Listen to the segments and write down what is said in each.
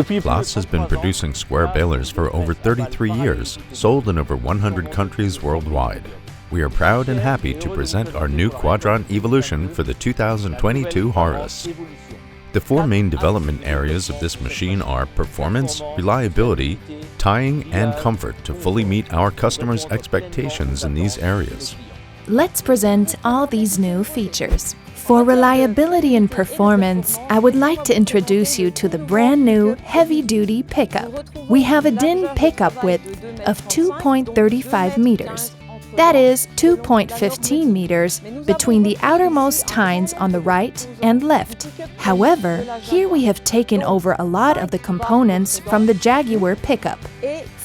CLAAS has been producing square balers for over 33 years, sold in over 100 countries worldwide. We are proud and happy to present our new Quadrant evolution for the 2022 harvest. The four main development areas of this machine are performance, reliability, tying, and comfort to fully meet our customers' expectations in these areas. Let's present all these new features. For reliability and performance, I would like to introduce you to the brand new heavy-duty pickup. We have a DIN pickup width of 2.35 meters. That is 2.15 meters between the outermost tines on the right and left. However, here we have taken over a lot of the components from the Jaguar pickup.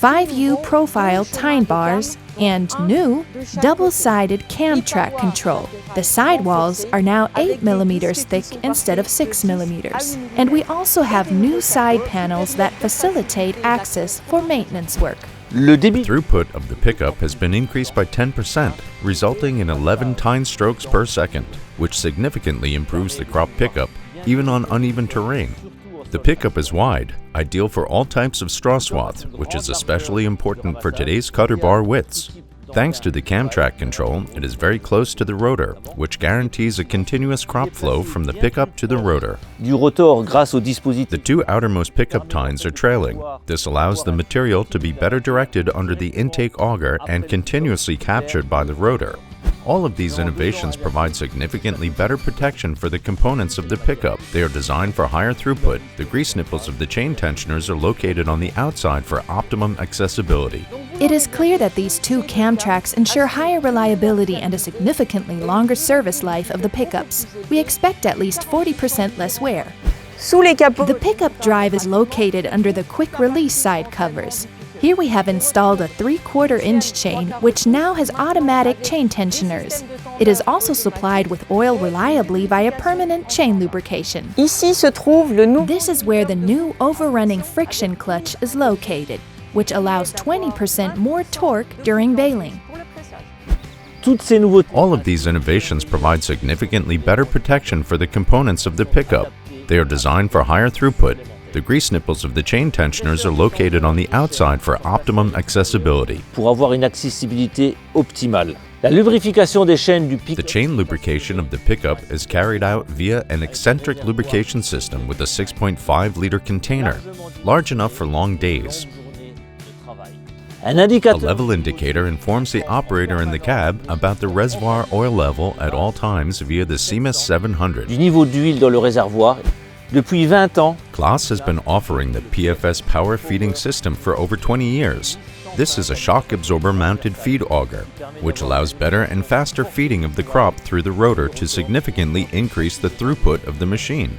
5U profile tine bars and new double-sided cam track control. The sidewalls are now 8 millimeters thick instead of 6 millimeters. And we also have new side panels that facilitate access for maintenance work. The throughput of the pickup has been increased by 10%, resulting in 11 tine strokes per second, which significantly improves the crop pickup, even on uneven terrain. The pickup is wide, ideal for all types of straw swath, which is especially important for today's cutter bar widths. Thanks to the cam track control, it is very close to the rotor, which guarantees a continuous crop flow from the pickup to the rotor. The two outermost pickup tines are trailing. This allows the material to be better directed under the intake auger and continuously captured by the rotor. All of these innovations provide significantly better protection for the components of the pickup. They are designed for higher throughput. The grease nipples of the chain tensioners are located on the outside for optimum accessibility. It is clear that these two cam tracks ensure higher reliability and a significantly longer service life of the pickups. We expect at least 40% less wear. The pickup drive is located under the quick-release side covers. Here we have installed a 3/4-inch chain, which now has automatic chain tensioners. It is also supplied with oil reliably via permanent chain lubrication. This is where the new overrunning friction clutch is located, which allows 20% more torque during baling. All of these innovations provide significantly better protection for the components of the pickup. They are designed for higher throughput. The grease nipples of the chain tensioners are located on the outside for optimum accessibility. Pour avoir une accessibilité optimale. La lubrification des chaînes du The chain lubrication of the pickup is carried out via an eccentric lubrication system with a 6.5-liter container, large enough for long days. A level indicator informs the operator in the cab about the reservoir oil level at all times via the CMIS 700. Du niveau d'huile dans le réservoir. Depuis 20 ans, CLAAS has been offering the PFS power feeding system for over 20 years. This is a shock absorber mounted feed auger, which allows better and faster feeding of the crop through the rotor to significantly increase the throughput of the machine.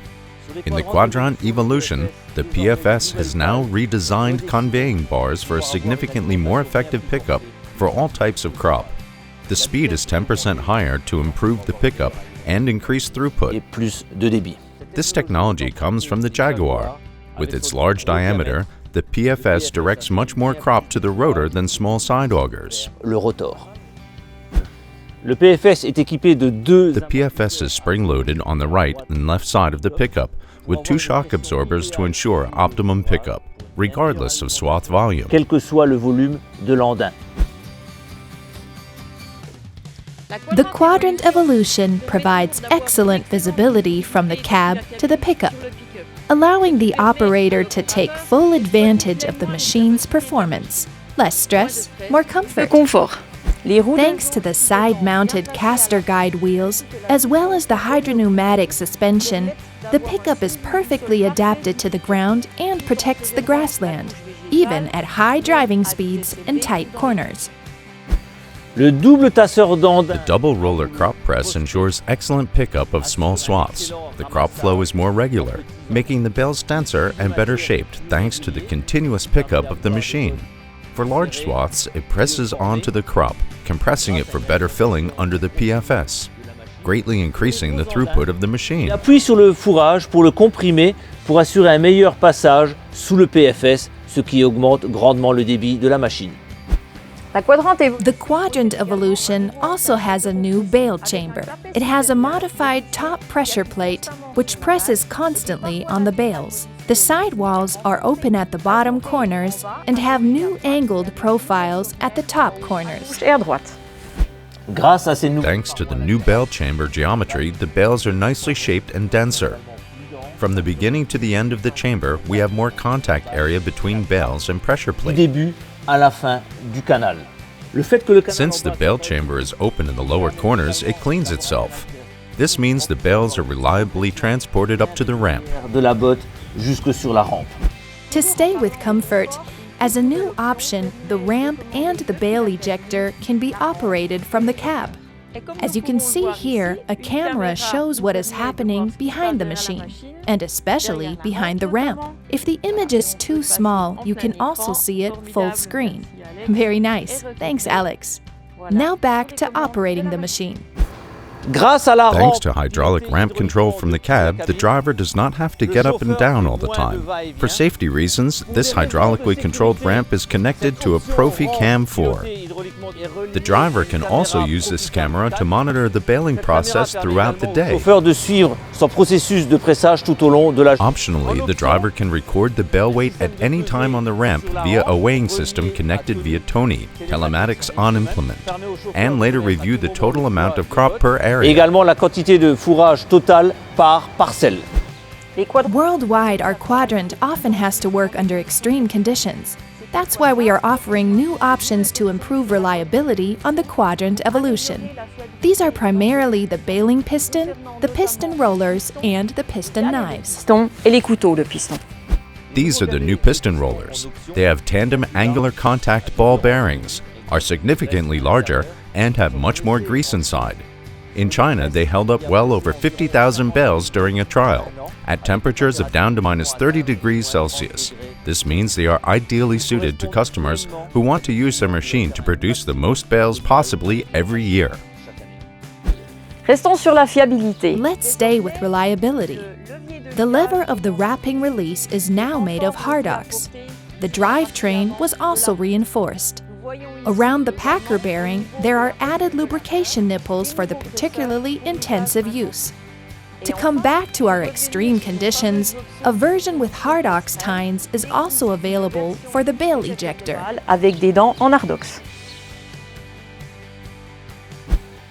In the Quadrant evolution, the PFS has now redesigned conveying bars for a significantly more effective pickup for all types of crop. The speed is 10% higher to improve the pickup and increase throughput. et plus de débit. This technology comes from the Jaguar. With its large diameter, the PFS directs much more crop to the rotor than small side augers. Le rotor. Le PFS est équipé de deux. The PFS is spring-loaded on the right and left side of the pickup, with two shock absorbers to ensure optimum pickup, regardless of swath volume. Quel que soit le volume de l'andin. The Quadrant evolution provides excellent visibility from the cab to the pickup, allowing the operator to take full advantage of the machine's performance. Less stress, more comfort. Thanks to the side-mounted caster guide wheels, as well as the hydropneumatic suspension, the pickup is perfectly adapted to the ground and protects the grassland, even at high driving speeds and tight corners. Le double tasseur d'andin. The double roller crop press ensures excellent pickup of small swaths. The crop flow is more regular, making the bales denser and better shaped thanks to the continuous pickup of the machine. For large swaths, it presses onto the crop, compressing it for better filling under the PFS, greatly increasing the throughput of the machine. Il appuie sur le fourrage pour le comprimer pour assurer un meilleur passage sous le PFS, ce qui augmente grandement le débit de la machine. The Quadrant evolution also has a new Bale Chamber. It has a modified top pressure plate which presses constantly on the bales. The sidewalls are open at the bottom corners and have new angled profiles at the top corners. Et à droite. Grâce à ces Thanks to the new Bale Chamber geometry, the bales are nicely shaped and denser. From the beginning to the end of the chamber, we have more contact area between bales and pressure du plate. début à la fin du canal. Le fait que le canal Since the bale chamber is open in the lower corners, it cleans itself. This means the bales are reliably transported up to the ramp. de la botte jusque sur la rampe. To stay with comfort, as a new option, the ramp and the bale ejector can be operated from the cab. As you can see here, a camera shows what is happening behind the machine, and especially behind the ramp. If the image is too small, you can also see it full screen. Very nice. Thanks, Alex. Now back to operating the machine. Grâce à la Thanks rampe, to hydraulic ramp control from the cab, the driver does not have to get up and down all the time. For safety reasons, this hydraulically controlled ramp is connected to a Profi Cam 4. The driver can also use this camera to monitor the baling process throughout the day. chauffeur de suivre son processus de pressage tout au long de la journée. Optionally, the driver can record the bale weight at any time on the ramp via a weighing system connected via Tony, telematics on implement, and later review the total amount of crop per Et area. également la quantité de fourrage totale par parcelle. Les quadrants. Worldwide, our quadrant often has to work under extreme conditions. That's why we are offering new options to improve reliability on the Quadrant Evolution. These are primarily the baling piston, the piston rollers, and the piston knives. Piston et les couteaux de piston. These are the new piston rollers. They have tandem angular contact ball bearings, are significantly larger, and have much more grease inside. In China, they held up well over 50,000 bales during a trial, at temperatures of down to minus 30 degrees Celsius. This means they are ideally suited to customers who want to use their machine to produce the most bales possibly every year. Restons sur la fiabilité. Let's stay with reliability. The lever of the wrapping release is now made of hardox. The drivetrain was also reinforced. Around the packer bearing, there are added lubrication nipples for the particularly intensive use. To come back to our extreme conditions, a version with hardox tines is also available for the bale ejector. Avec des dents en ardox.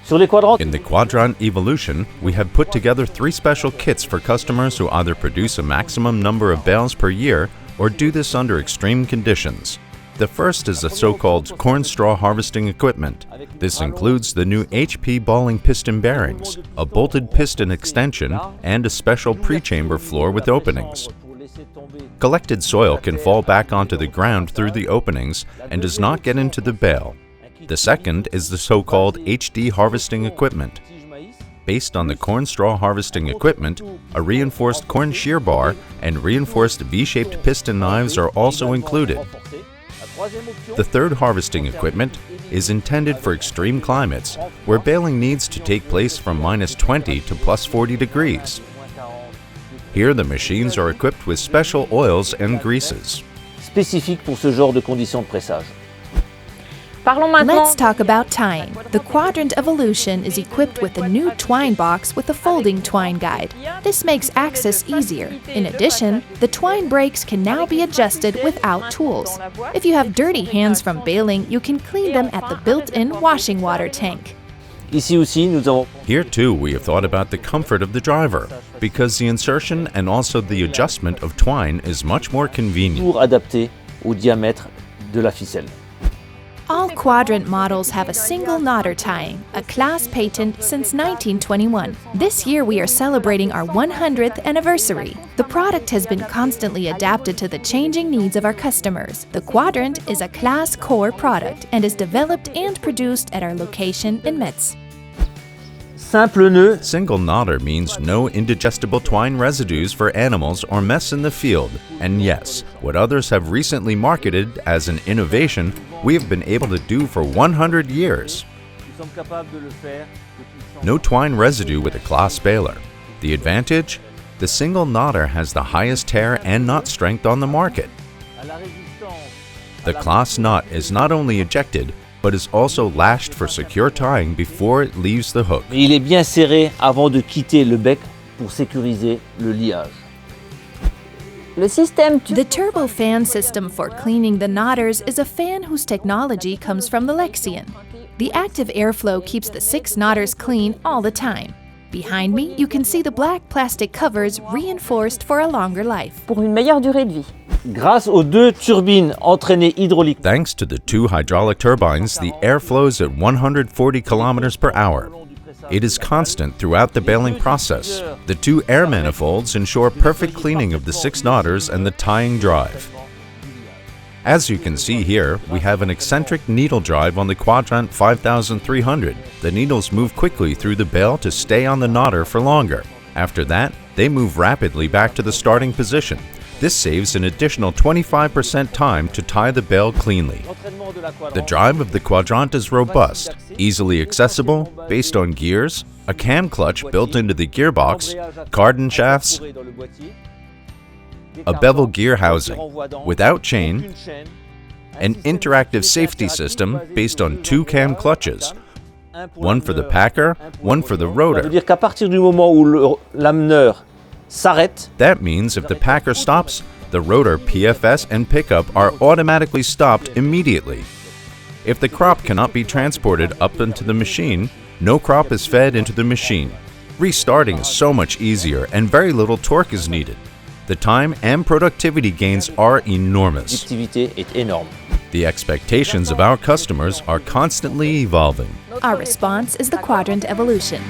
Sur les quadrants, In the Quadrant Evolution, we have put together 3 special kits for customers who either produce a maximum number of bales per year or do this under extreme conditions. The first is the so-called corn straw harvesting equipment. This includes the new HP balling piston bearings, a bolted piston extension, and a special pre-chamber floor with openings. Collected soil can fall back onto the ground through the openings and does not get into the bale. The second is the so-called HD harvesting equipment. Based on the corn straw harvesting equipment, a reinforced corn shear bar and reinforced V-shaped piston knives are also included. The third harvesting equipment is intended for extreme climates, where baling needs to take place from minus 20 to plus 40 degrees. Here the machines are equipped with special oils and greases. spécifiques pour ce genre de conditions de pressage. Parlons maintenant. Let's talk about tying. The Quadrant Evolution is equipped with a new twine box with a folding twine guide. This makes access easier. In addition, the twine brakes can now be adjusted without tools. If you have dirty hands from baling, you can clean them at the built-in washing water tank. Ici aussi, nous avons Here too we have thought about the comfort of the driver, because the insertion and also the adjustment of twine is much more convenient. toujours adapté au diamètre de la ficelle. All Quadrant models have a single knotter tying, a CLAAS patent since 1921. This year we are celebrating our 100th anniversary. The product has been constantly adapted to the changing needs of our customers. The Quadrant is a CLAAS core product and is developed and produced at our location in Metz. Simple nœud, Single knotter means no indigestible twine residues for animals or mess in the field. And yes, what others have recently marketed as an innovation, we have been able to do for 100 years. nous sommes capables de le faire depuis 100 No twine residue with a CLAAS baler. The advantage? The single knotter has the highest tear and knot strength on the market. à la résistance. The CLAAS knot is not only ejected, but is also lashed for secure tying before it leaves the hook. Mais il est bien serré avant de quitter le bec pour sécuriser le liage. Le système The turbofan system for cleaning the knotters is a fan whose technology comes from the Lexion. The active airflow keeps the 6 knotters clean all the time. Behind me, you can see the black plastic covers reinforced for a longer life. pour une meilleure durée de vie. Grâce aux 2 turbines entraînées hydrauliques, Thanks to the 2 hydraulic turbines, the air flows at 140 kilometers per hour. It is constant throughout the baling process. The 2 air manifolds ensure perfect cleaning of the 6 knotters and the tying drive. As you can see here, we have an eccentric needle drive on the QUADRANT 5300. The needles move quickly through the bale to stay on the knotter for longer. After that, they move rapidly back to the starting position. This saves an additional 25% time to tie the bale cleanly. The drive of the QUADRANT is robust, easily accessible, based on gears, a cam clutch built into the gearbox, cardan shafts, a bevel gear housing, without chain, an interactive safety system based on 2 cam clutches, one for the packer, one for the Ça veut rotor. dire qu'à partir du moment où l'ameneur s'arrête, That means if the packer stops, the rotor, PFS, and pickup are automatically stopped immediately. If the crop cannot be transported up into the machine, no crop is fed into the machine. Restarting is so much easier and very little torque is needed. The time and productivity gains are enormous. l'activité est énorme. The expectations of our customers are constantly evolving. Our response is the Quadrant evolution.